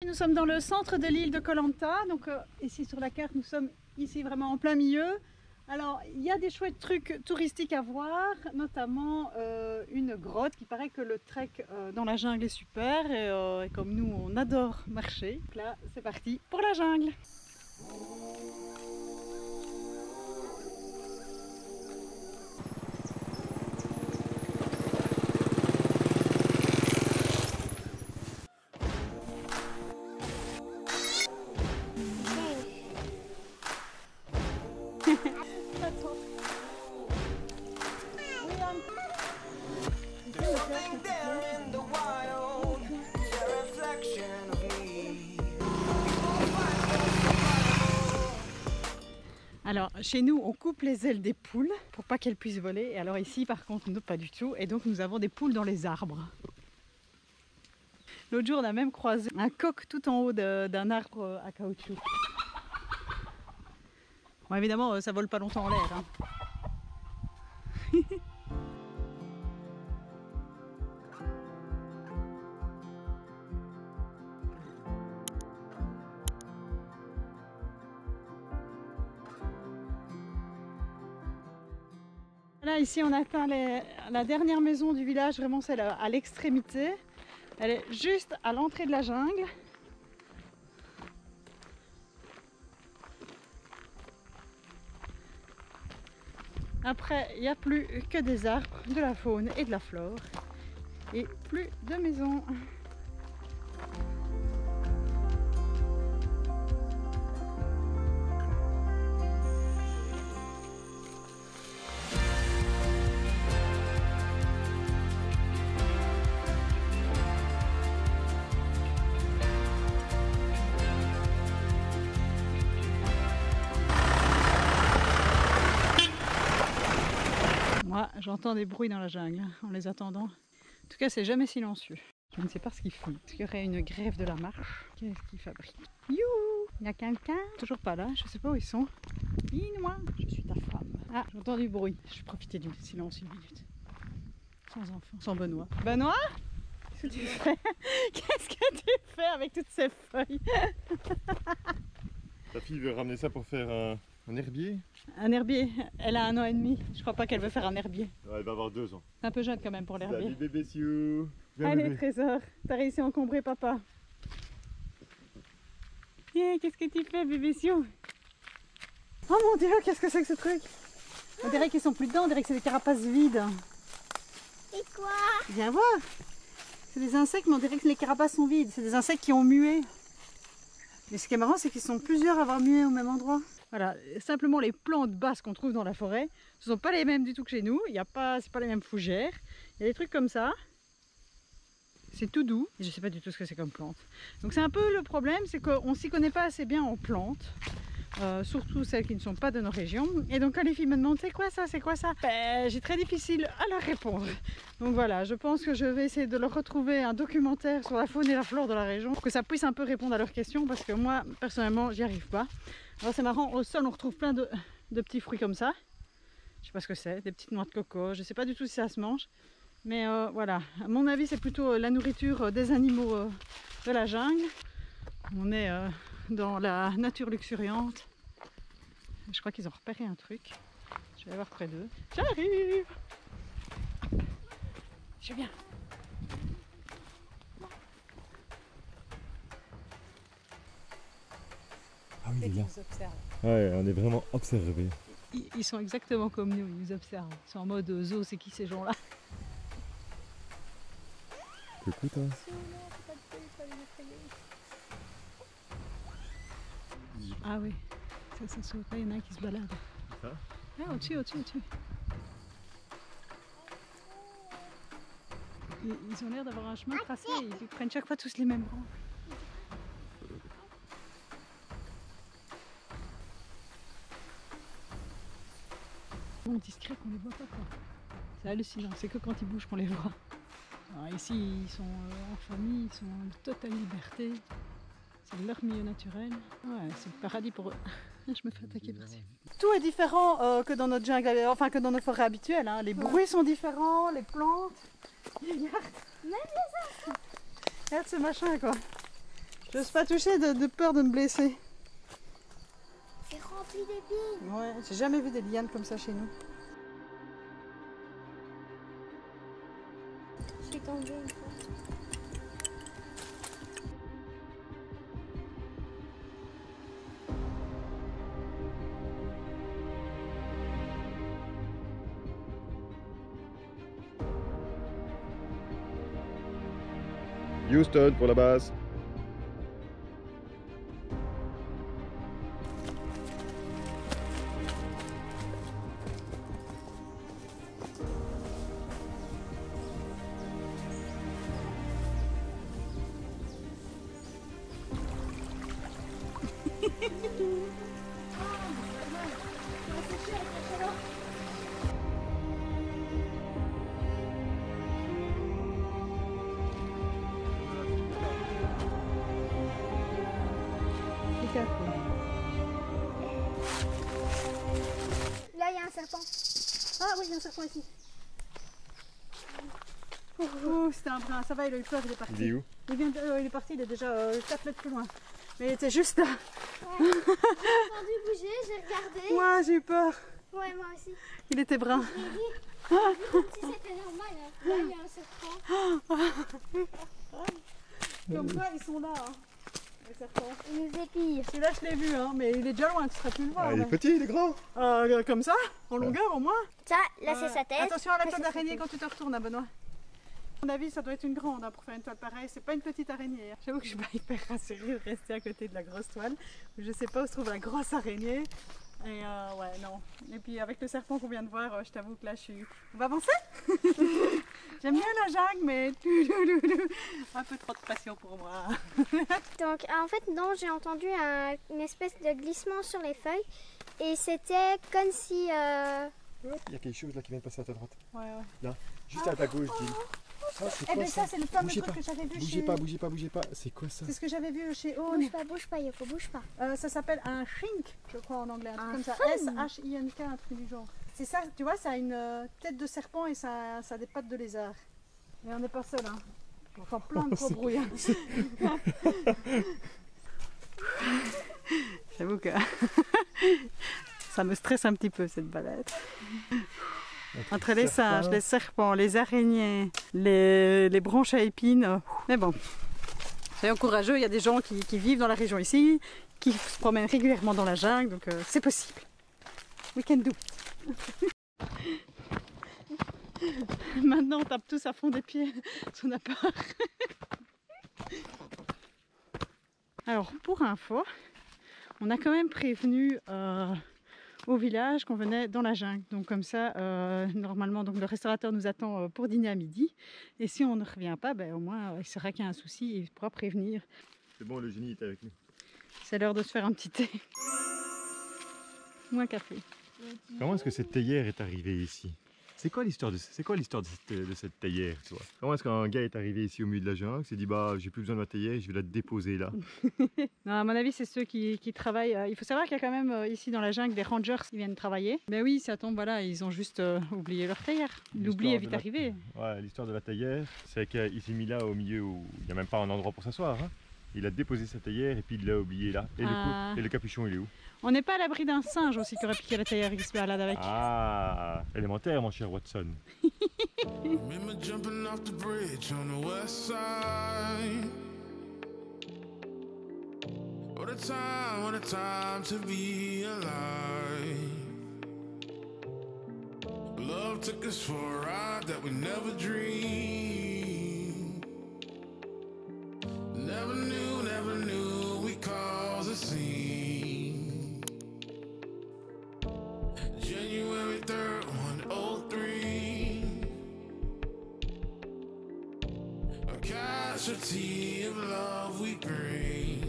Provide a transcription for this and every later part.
Nous sommes dans le centre de l'île de Koh Lanta, donc ici sur la carte nous sommes ici vraiment en plein milieu. Alors il y a des chouettes trucs touristiques à voir, notamment une grotte qui paraît que le trek dans la jungle est super et comme nous on adore marcher. Donc là c'est parti pour la jungle. Alors chez nous on coupe les ailes des poules pour pas qu'elles puissent voler, et alors ici par contre non, pas du tout, et donc nous avons des poules dans les arbres. L'autre jour on a même croisé un coq tout en haut d'un arbre à caoutchouc. Bon évidemment ça vole pas longtemps en l'air hein. Là ici on atteint la dernière maison du village, vraiment celle à l'extrémité. Elle est juste à l'entrée de la jungle. Après il n'y a plus que des arbres, de la faune et de la flore. Et plus de maisons. Moi, j'entends des bruits dans la jungle en les attendant. En tout cas, c'est jamais silencieux. Je ne sais pas ce qu'ils font. Est-ce qu'il y aurait une grève de la marche? Qu'est-ce qu'ils fabriquent? Youhou! Il y a quelqu'un? Toujours pas là, je sais pas où ils sont. Dis-moi, je suis ta femme. Ah, j'entends du bruit. Je vais profiter du silence une minute. Sans enfant, sans Benoît. Benoît? Qu'est-ce que tu fais? Qu'est-ce que tu fais avec toutes ces feuilles? Ta fille veut ramener ça pour faire un herbier? Un herbier, elle a 1 an et demi. Je crois pas qu'elle veut faire un herbier. Ouais, elle va avoir 2 ans. C'est un peu jeune quand même pour l'herbier. Salut bébé Siou. Allez bébé. Trésor, t'as réussi à encombrer papa. Qu'est-ce que tu fais bébé Siou? Oh mon dieu, qu'est-ce que c'est que ce truc? On dirait qu'ils sont plus dedans, on dirait que c'est des carapaces vides. Et quoi? Viens voir. C'est des insectes mais on dirait que les carapaces sont vides. C'est des insectes qui ont mué. Mais ce qui est marrant c'est qu'ils sont plusieurs à avoir mué au même endroit. Voilà, simplement les plantes basses qu'on trouve dans la forêt, ce ne sont pas les mêmes du tout que chez nous. C'est pas les mêmes fougères. Il y a des trucs comme ça. C'est tout doux. Et je ne sais pas du tout ce que c'est comme plante. Donc c'est un peu le problème, c'est qu'on ne s'y connaît pas assez bien en plantes. Surtout celles qui ne sont pas de nos régions. Et donc quand les filles me demandent c'est quoi ça, c'est quoi ça, ben, j'ai très difficile à leur répondre. Donc voilà, je pense que je vais essayer de leur retrouver un documentaire sur la faune et la flore de la région pour que ça puisse un peu répondre à leurs questions, parce que moi personnellement j'y arrive pas. Alors c'est marrant, au sol on retrouve plein de petits fruits comme ça. Je sais pas ce que c'est, des petites noix de coco, je sais pas du tout si ça se mange. Mais voilà, à mon avis c'est plutôt la nourriture des animaux de la jungle. On est dans la nature luxuriante. Je crois qu'ils ont repéré un truc. Je vais aller voir près d'eux. J'arrive! Je viens. Ah oui, il est là. Ils nous observent. Ouais, on est vraiment observés. Ils sont exactement comme nous, ils nous observent. Ils sont en mode zoo, c'est qui ces gens-là? Écoute, hein. Ah oui, ça saute. Là, il y en a un qui se balade. Ça? Ah, au-dessus. Ils ont l'air d'avoir un chemin tracé, ils prennent chaque fois tous les mêmes rangs. Bon, discret qu'on les voit pas quoi. C'est hallucinant, c'est que quand ils bougent qu'on les voit. Alors ici ils sont en famille, ils sont en totale liberté. C'est leur milieu naturel. Ouais, c'est le paradis pour eux. Je me fais attaquer par ça. Tout est différent que dans notre jungle, enfin que dans nos forêts habituelles. Hein. Les bruits sont différents, les plantes. Regarde. Même les enfants. Regarde ce machin quoi. J'ose pas toucher de peur de me blesser. C'est rempli d'épines. Ouais, j'ai jamais vu des lianes comme ça chez nous. Je suis tombée une fois. Houston pour la base. Là, il y a un serpent. Ah oui, il y a un serpent ici. Oh, c'était un brin, ça va, il a eu peur, il est parti. Il est où? Il est parti, il est déjà 4 mètres plus loin. Mais il était juste là. Ouais. J'ai entendu bouger, j'ai regardé. Moi, j'ai eu peur. Ouais, moi aussi. Il était brun. J'ai dit comme si c'était normal. Là, il y a un serpent. Comme quoi, ils sont là, hein, les serpents. Il nous épille. Celui-là, je l'ai vu, hein, mais il est déjà loin, tu serais plus le voir. Ah, il est mais- petit, il est grand. Comme ça, en longueur au moins. Ça, là, c'est sa tête. Attention à la Ça, toile c'est sa d'araignée tête. quand tu te retournes, hein, Benoît. À mon avis, ça doit être une grande hein, pour faire une toile pareille. C'est pas une petite araignée. Hein. J'avoue que je suis pas hyper rassurée de rester à côté de la grosse toile. Je sais pas où se trouve la grosse araignée. Et ouais, non. Et puis avec le serpent qu'on vient de voir, je t'avoue que là, je suis... On va avancer. J'aime bien la jungle, mais un peu trop de pression pour moi. Donc, en fait, non, j'ai entendu une espèce de glissement sur les feuilles. Et c'était comme si... Il y a quelque chose là qui vient de passer à ta droite. Ouais, ouais. Là, juste à ta gauche, Gilles. Ça, c'est Eh quoi ben ça, c'est le fameux Bougez truc pas. que j'avais vu Bougez chez... pas, bougez pas, bougez pas. C'est quoi ça? C'est ce que j'avais vu chez Owen. bouge pas, Yoko, bouge pas. Ça s'appelle un shink, je crois en anglais, un truc Un comme ça. fin. S-H-I-N-K, un truc du genre. C'est ça, tu vois, ça a une tête de serpent et ça a des pattes de lézard. Mais on n'est pas seul, hein. On entend plein de gros bruits. Hein. J'avoue que ça me stresse un petit peu cette balade. Entre les singes, les serpents, les araignées, les branches à épines. Mais bon, soyons courageux, il y a des gens qui vivent dans la région ici, qui se promènent régulièrement dans la jungle, donc c'est possible. We can do it. Maintenant on tape tous à fond des pieds, on a peur. Alors pour info, on a quand même prévenu au village qu'on venait dans la jungle. Donc comme ça, normalement donc le restaurateur nous attend pour dîner à midi. Et si on ne revient pas, ben, au moins il saura qu'il y a un souci et il pourra prévenir. C'est bon, le génie est avec nous. C'est l'heure de se faire un petit thé. Ou un café. Comment est-ce que cette théière est arrivée ici? C'est quoi l'histoire de cette théière, tu vois? Comment est-ce qu'un gars est arrivé ici au milieu de la jungle, s'est dit bah j'ai plus besoin de ma théière, je vais la déposer là? Non, à mon avis, c'est ceux qui travaillent. Il faut savoir qu'il y a quand même ici dans la jungle des rangers qui viennent travailler. Mais oui, ça tombe, voilà, ils ont juste oublié leur théière. L'oubli est vite arrivé. Ouais, l'histoire de la théière, c'est qu'il s'est mis là au milieu où il n'y a même pas un endroit pour s'asseoir. Hein. Il a déposé sa théière et puis il l'a oublié là. Et, et le capuchon, il est où? On n'est pas à l'abri d'un singe aussi qui aurait piqué la théière et qui se balade avec. Ah, élémentaire, mon cher Watson. Remember jumping off the bridge on the west side. What a time to be alive. Love took us for a ride that we never dreamed. Never knew we caused a scene. January 3rd, 103. A casualty of love we bring.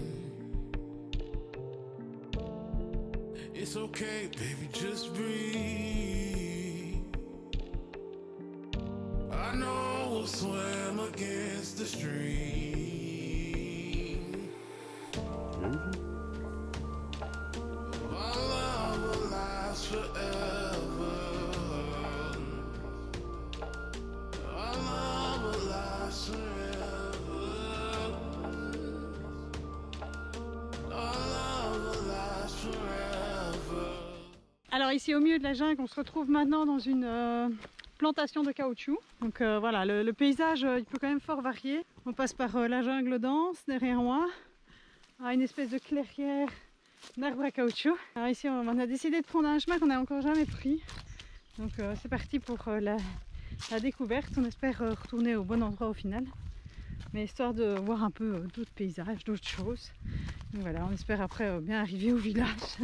It's okay, baby, just breathe. I know we'll swim against the stream. Our love will last forever. Our love will last forever. Alors ici au milieu de la jungle, on se retrouve maintenant dans une plantation de caoutchouc. Donc voilà, le paysage il peut quand même fort varier. On passe par la jungle dense derrière moi, à une espèce de clairière d'arbres à caoutchouc. Alors ici on a décidé de prendre un chemin qu'on n'a encore jamais pris. Donc c'est parti pour la découverte. On espère retourner au bon endroit au final. Mais histoire de voir un peu d'autres paysages, d'autres choses. Donc voilà, on espère après bien arriver au village.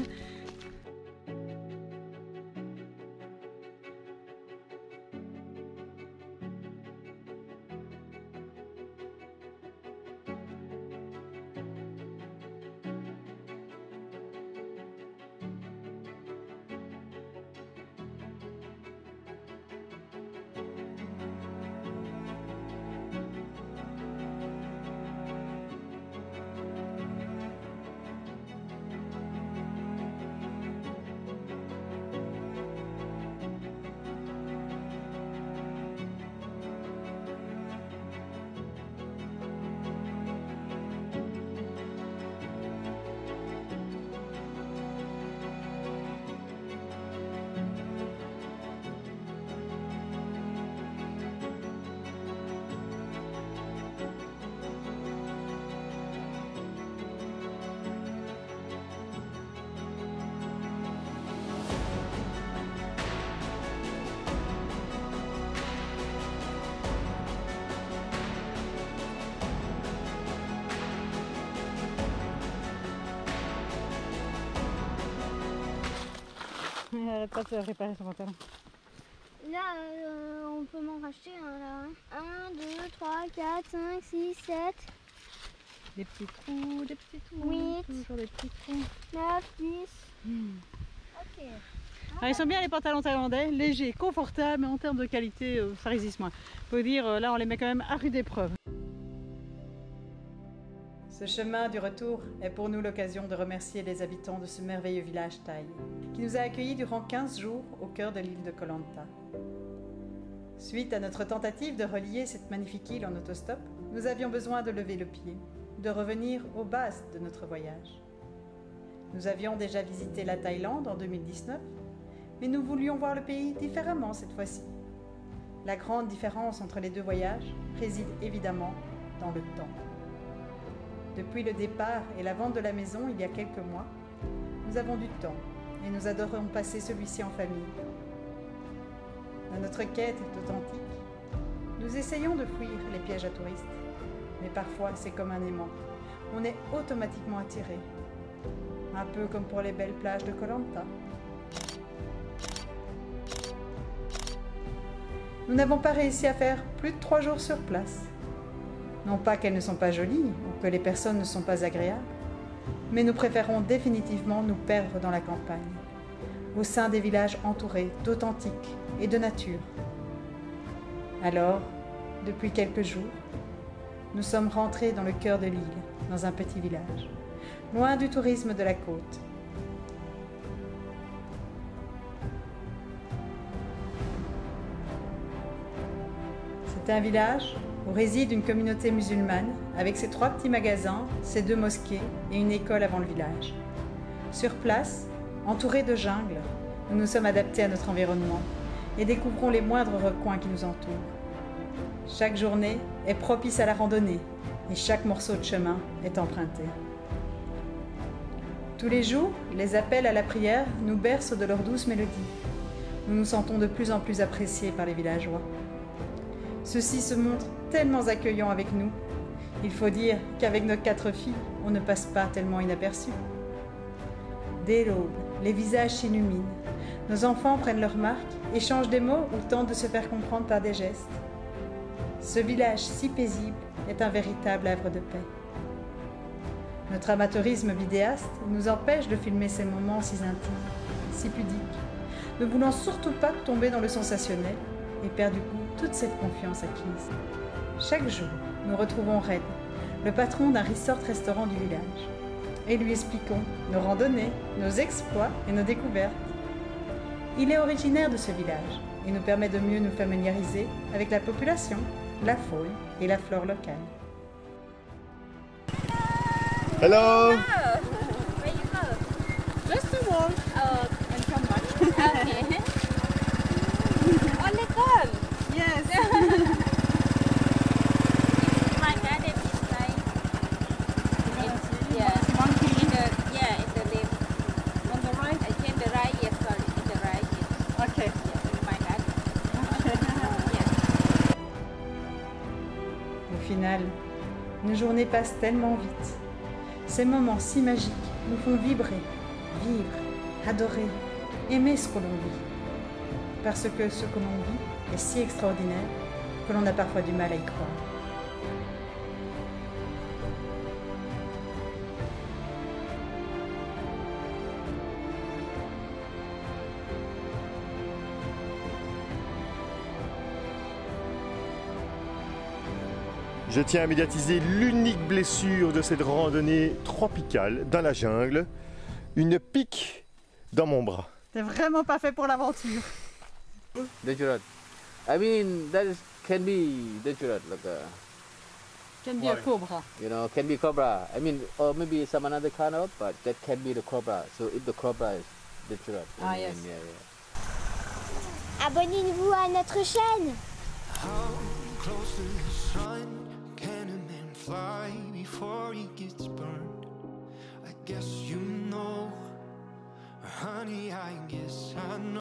Elle n'arrête pas de réparer son pantalon. Là, on peut m'en racheter un là. 1, 2, 3, 4, 5, 6, 7. Des petits trous, des petits trous. 8. Toujours des petits trous. 9, 10. Ok. Alors, ils sont bien les pantalons thaïlandais, légers, confortables, mais en termes de qualité, ça résiste moins. Faut dire, là on les met quand même à rude épreuve. Ce chemin du retour est pour nous l'occasion de remercier les habitants de ce merveilleux village thaï, qui nous a accueillis durant 15 jours au cœur de l'île de Koh Lanta. Suite à notre tentative de relier cette magnifique île en autostop, nous avions besoin de lever le pied, de revenir aux bases de notre voyage. Nous avions déjà visité la Thaïlande en 2019, mais nous voulions voir le pays différemment cette fois-ci. La grande différence entre les deux voyages réside évidemment dans le temps. Depuis le départ et la vente de la maison il y a quelques mois, nous avons du temps et nous adorons passer celui-ci en famille. Dans notre quête d'authentique, nous essayons de fuir les pièges à touristes, mais parfois c'est comme un aimant. On est automatiquement attiré, un peu comme pour les belles plages de Koh Lanta. Nous n'avons pas réussi à faire plus de 3 jours sur place. Non pas qu'elles ne sont pas jolies ou que les personnes ne sont pas agréables, mais nous préférons définitivement nous perdre dans la campagne, au sein des villages entourés d'authentique et de nature. Alors, depuis quelques jours, nous sommes rentrés dans le cœur de l'île, dans un petit village, loin du tourisme de la côte. C'est un village où réside une communauté musulmane avec ses 3 petits magasins, ses 2 mosquées et une école avant le village. Sur place, entourés de jungle, nous nous sommes adaptés à notre environnement et découvrons les moindres recoins qui nous entourent. Chaque journée est propice à la randonnée et chaque morceau de chemin est emprunté. Tous les jours, les appels à la prière nous bercent de leurs douces mélodies. Nous nous sentons de plus en plus appréciés par les villageois. Ceux-ci se montrent tellement accueillants avec nous. Il faut dire qu'avec nos 4 filles, on ne passe pas tellement inaperçus. Dès l'aube, les visages s'illuminent. Nos enfants prennent leur marque, échangent des mots ou tentent de se faire comprendre par des gestes. Ce village si paisible est un véritable havre de paix. Notre amateurisme vidéaste nous empêche de filmer ces moments si intimes, si pudiques, ne voulant surtout pas tomber dans le sensationnel et perdre du coup toute cette confiance acquise. Chaque jour, nous retrouvons Red, le patron d'un resort-restaurant du village, et lui expliquons nos randonnées, nos exploits et nos découvertes. Il est originaire de ce village et nous permet de mieux nous familiariser avec la population, la faune et la flore locale. Hello! Where you go? Just to walk and come back. Okay. Only girl. Yes. My garden is like yeah, Monkey. in the left. On the right. In the right, yes, sorry, in the right, yes. Okay. Yeah, in my garden. Yes. Au final, nos journées passent tellement vite. Ces moments si magiques nous font vibrer, vivre, adorer, aimer ce que l'on vit. Parce que ce que l'on vit est si extraordinaire que l'on a parfois du mal à y croire. Je tiens à médiatiser l'unique blessure de cette randonnée tropicale dans la jungle. Une pique dans mon bras. T'es vraiment pas fait pour l'aventure. Dangerous. I mean, can be dangerous, like Can be a cobra. can be cobra. I mean, or maybe some another kind of, but that can be the cobra. So if the cobra is dangerous. Ah, yes. Abonnez-vous à notre chaîne. How close to the sun can a man fly before he gets burned? I guess you know, honey, I guess I know.